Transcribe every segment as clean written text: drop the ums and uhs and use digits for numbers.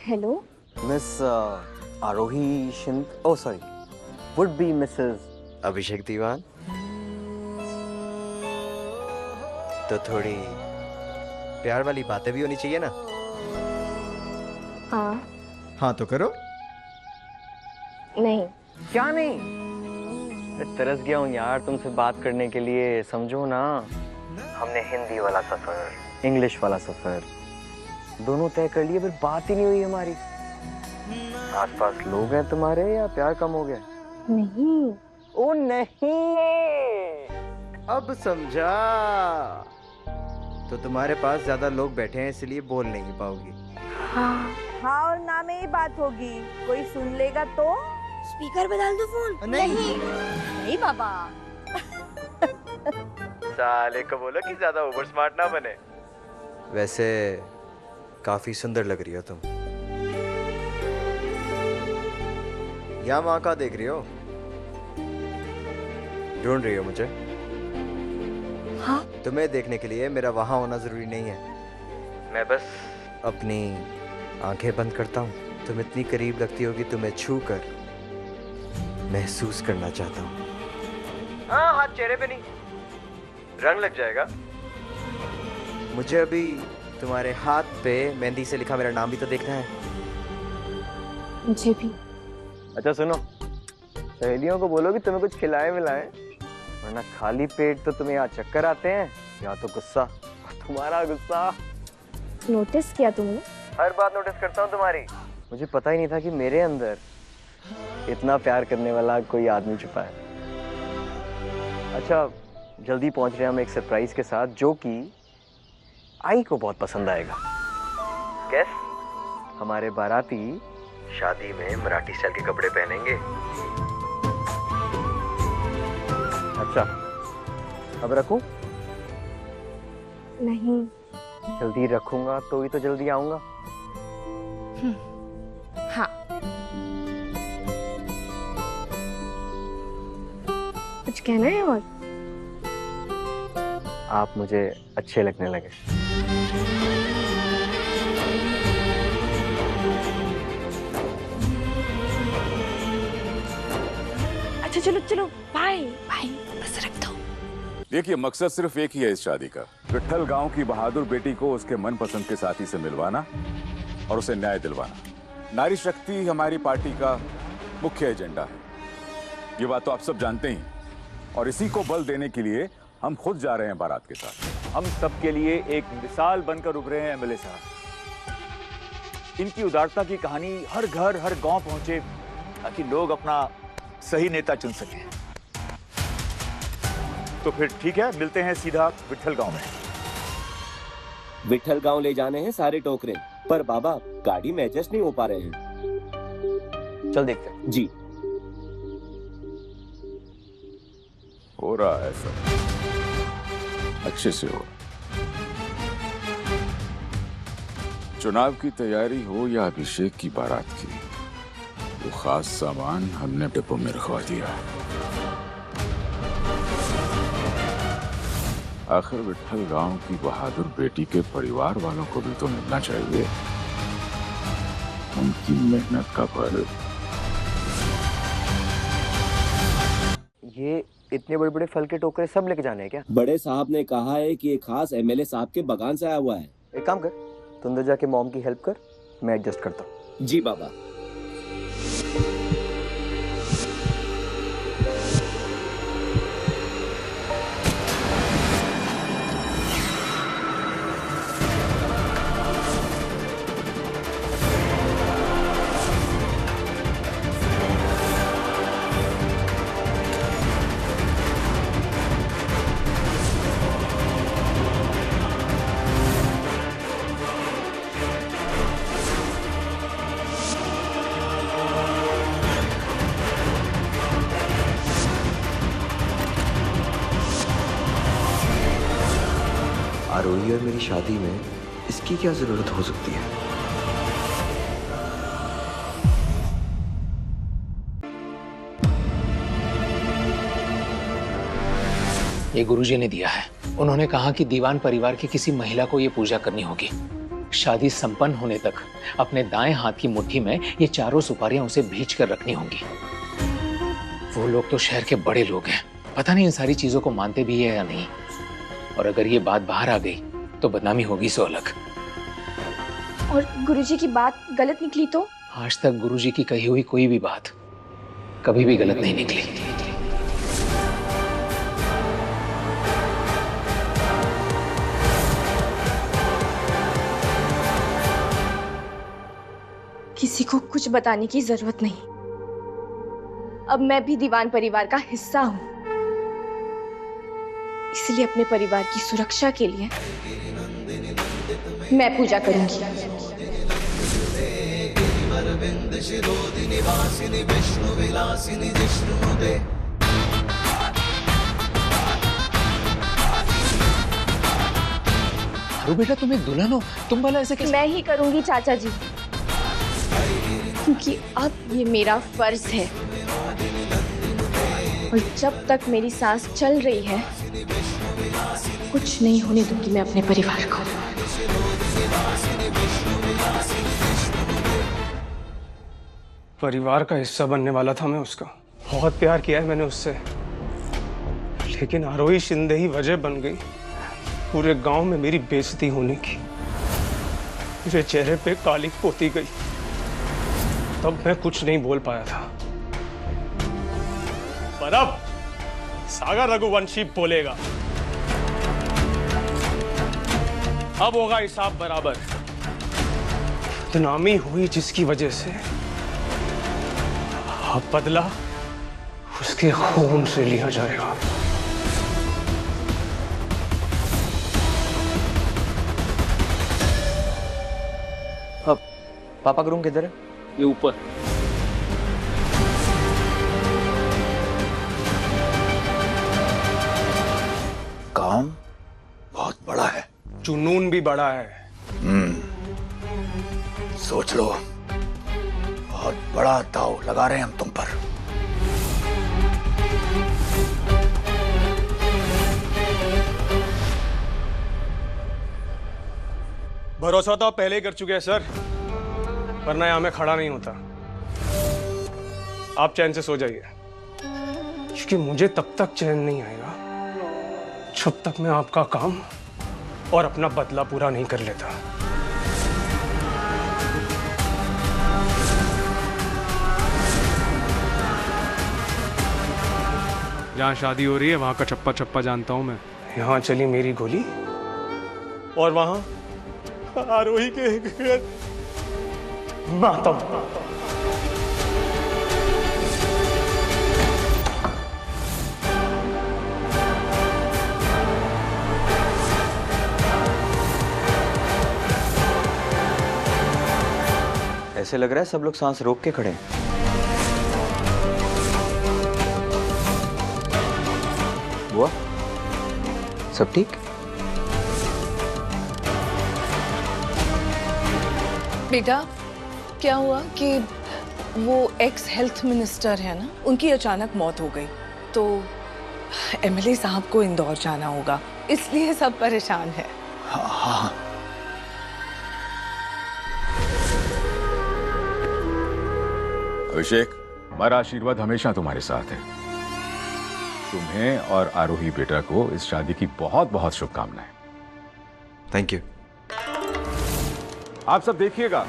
Hello miss Aarohi Shinde, oh sorry, would be mrs Abhishek Diwan. तो थोड़ी प्यार वाली बातें भी होनी चाहिए ना। हाँ तो करो। नहीं। क्या नहीं? मैं तरस गया हूँ यार तुमसे बात करने के लिए, समझो ना। हमने हिंदी वाला सफर, इंग्लिश वाला सफर दोनों तय कर लिए, पर बात ही नहीं हुई हमारी। आसपास लोग हैं तुम्हारे या प्यार कम हो गया? नहीं। ओ नहीं, अब समझा। तो तुम्हारे पास ज्यादा लोग बैठे हैं इसलिए बोल नहीं पाओगी। हाँ और ना में ही बात होगी, कोई सुन लेगा तो? स्पीकर पे डाल दो फोन। नहीं बाबा। साले को बोलो कि ज्यादा ओवर स्मार्ट ना बने। वैसे काफी सुंदर लग रही हो तुम। या माँ का देख रही हो? ढूंढ रही हो मुझे? हाँ। तुम्हें देखने के लिए मेरा वहां होना जरूरी नहीं है। मैं बस अपनी आंखें बंद करता हूँ, तुम इतनी करीब लगती हो कि तुम्हें छू कर महसूस करना चाहता हूँ। हाँ, हाथ चेहरे पे नहीं, रंग लग जाएगा। मुझे अभी तुम्हारे हाथ पे मेहंदी से लिखा मेरा नाम भी तो देखना है। मुझे भी। अच्छा सुनो, सहेलियों को बोलो कि तुम्हें कुछ खिलाए मिलाए, वरना खाली पेट तो तुम्हें यहाँ चक्कर आते हैं या तो गुस्सा। तुम्हारा गुस्सा नोटिस किया तुमने? हर बात नोटिस करता हूँ तुम्हारी। मुझे पता ही नहीं था कि मेरे अंदर इतना प्यार करने वाला कोई आदमी छुपा है। अच्छा, जल्दी पहुंच रहे हैं हम एक सरप्राइज के साथ, जो कि आई को बहुत पसंद आएगा। कैस? हमारे बाराती शादी में मराठी स्टाइल के कपड़े पहनेंगे। अच्छा, अब रखूं? नहीं। जल्दी रखूंगा तो ही तो जल्दी आऊंगा। हाँ। कुछ कहना है और? आप मुझे अच्छे लगने लगे। अच्छा चलो चलो, बाय बाय, बस रख दो। देखिए, मकसद सिर्फ एक ही है इस शादी का, विट्ठल गांव की बहादुर बेटी को उसके मनपसंद के साथी से मिलवाना और उसे न्याय दिलवाना। नारी शक्ति हमारी पार्टी का मुख्य एजेंडा है, ये बात तो आप सब जानते ही। और इसी को बल देने के लिए हम खुद जा रहे हैं बारात के साथ। हम सबके लिए एक मिसाल बनकर उभरे हैं एमएलए साहब। इनकी उदारता की कहानी हर घर हर गांव पहुंचे, ताकि लोग अपना सही नेता चुन सकें। तो फिर ठीक है, मिलते हैं सीधा विट्ठल गांव में। विट्ठल गांव ले जाने हैं सारे टोकरे, पर बाबा गाड़ी में एडजस्ट नहीं हो पा रहे हैं। चल देखते हैं। जी। हो रहा है सब अच्छे से हो। चुनाव की तैयारी हो या अभिषेक की बारात की, वो खास सामान हमने डिपो में रखवा दिया है। आखिर विट्ठल गांव की बहादुर बेटी के परिवार वालों को भी तो मिलना चाहिए उनकी मेहनत का फल। ये इतने बड़े बड़े फल के टोकरे सब लेके जाने हैं क्या? बड़े साहब ने कहा है कि ये खास एमएलए साहब के बगान से आया हुआ है। एक काम कर, तू अंदर जाके मॉम की हेल्प कर, मैं एडजस्ट करता हूँ। जी बाबा। आरोही और मेरी शादी में इसकी क्या जरूरत हो सकती है? ये गुरुजी ने दिया है। उन्होंने कहा कि दीवान परिवार की किसी महिला को ये पूजा करनी होगी। शादी संपन्न होने तक अपने दाएं हाथ की मुट्ठी में ये चारों सुपारियां उसे भेज कर रखनी होंगी। वो लोग तो शहर के बड़े लोग हैं, पता नहीं इन सारी चीजों को मानते भी है या नहीं। और अगर ये बात बाहर आ गई तो बदनामी होगी सो अलग। और गुरुजी की बात गलत निकली तो? आज तक गुरुजी की कही हुई कोई भी बात कभी भी गलत नहीं निकली। किसी को कुछ बताने की जरूरत नहीं। अब मैं भी दीवान परिवार का हिस्सा हूं, इसलिए अपने परिवार की सुरक्षा के लिए मैं पूजा करूंगी। अरे बेटा तुम एक दुल्हन हो, तुम भला ऐसे कैसे? मैं ही करूंगी चाचा जी, क्योंकि अब ये मेरा फर्ज है। और जब तक मेरी सांस चल रही है कुछ नहीं होने दूंगी मैं अपने परिवार को। परिवार का हिस्सा बनने वाला था मैं उसका। बहुत प्यार किया है मैंने उससे, लेकिन आरोही शिंदे ही वजह बन गई पूरे गांव में मेरी बेइज्जती होने की। मेरे चेहरे पे कालिक पोती गई, तब मैं कुछ नहीं बोल पाया था। पर अब सागर रघुवंशी बोलेगा, अब होगा हिसाब बराबर। बदनामी हुई जिसकी वजह से, अब बदला उसके खून से लिया जाएगा। अब पापा का रूम किधर है? ये ऊपर। काम बहुत बड़ा है। जुनून भी बड़ा है। सोच लो, बहुत बड़ा दाव लगा रहे हैं हम तुम पर। भरोसा तो आप पहले ही कर चुके हैं सर, वरना यहां मैं खड़ा नहीं होता। आप चैन से सो जाइए, क्योंकि मुझे तब तक चैन नहीं आएगा जब तक मैं आपका काम और अपना बदला पूरा नहीं कर लेता। जहाँ शादी हो रही है वहां का चप्पा चप्पा जानता हूं मैं। यहाँ चली मेरी गोली और वहां आरोही के मातम। ऐसे लग रहा है सब लोग सांस रोक के खड़े हैं। बुआ, सब ठीक? बेटा, क्या हुआ कि वो एक्स हेल्थ मिनिस्टर है ना, उनकी अचानक मौत हो गई, तो एमएलए साहब को इंदौर जाना होगा, इसलिए सब परेशान है। हाँ। अभिषेक, हमारा आशीर्वाद हमेशा तुम्हारे साथ है। तुम्हें और आरोही बेटा को इस शादी की बहुत बहुत शुभकामनाएं। Thank you. आप सब देखिएगा,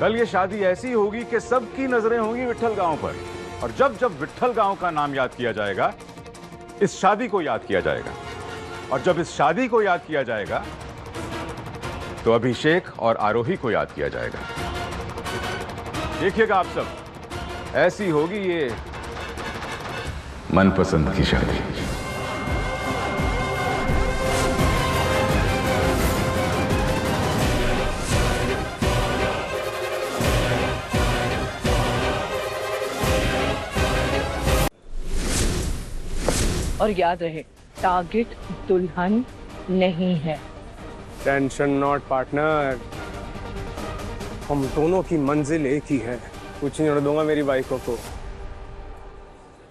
कल ये शादी ऐसी होगी कि सबकी नजरें होंगी विट्ठल गांव पर। और जब जब विट्ठल गांव का नाम याद किया जाएगा, इस शादी को याद किया जाएगा। और जब इस शादी को याद किया जाएगा, तो अभिषेक और आरोही को याद किया जाएगा। देखिएगा आप सब, ऐसी होगी ये मनपसंद की शादी। और याद रहे, टारगेट दुल्हन नहीं है। टेंशन नॉट पार्टनर, हम दोनों की मंजिल एक ही है। कुछ नहीं होने दूंगा मेरी बाइकों को,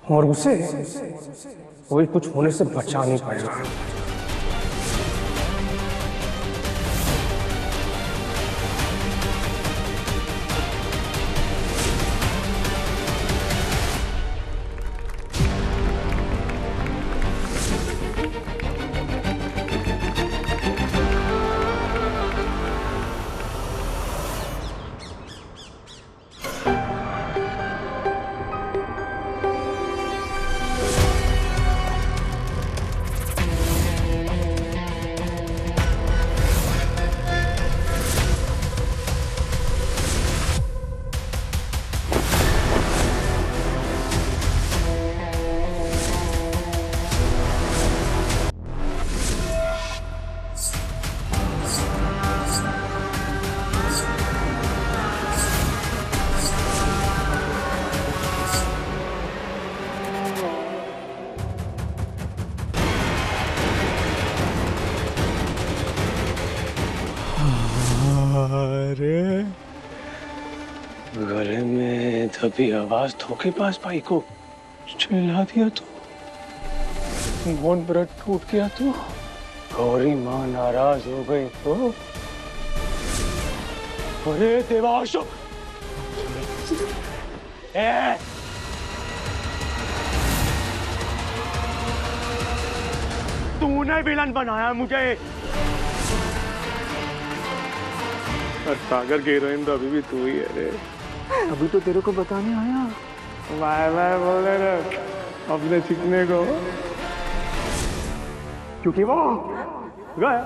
और उसे कोई कुछ होने से बचा नहीं पाएगा। गले में दबी आवाज धोखेबाज भाई को चिल्ला दिया तो बहुत ब्रेड टूट गया तो गौरी माँ नाराज हो गई तो अरे देवांश तूने विलन बनाया मुझे। और सागर की हीरोइन तो अभी भी तू ही है रे। अभी तो तेरे को बताने आया। बाय बाय बोल रहे अपने चिकने को, क्योंकि वो गया।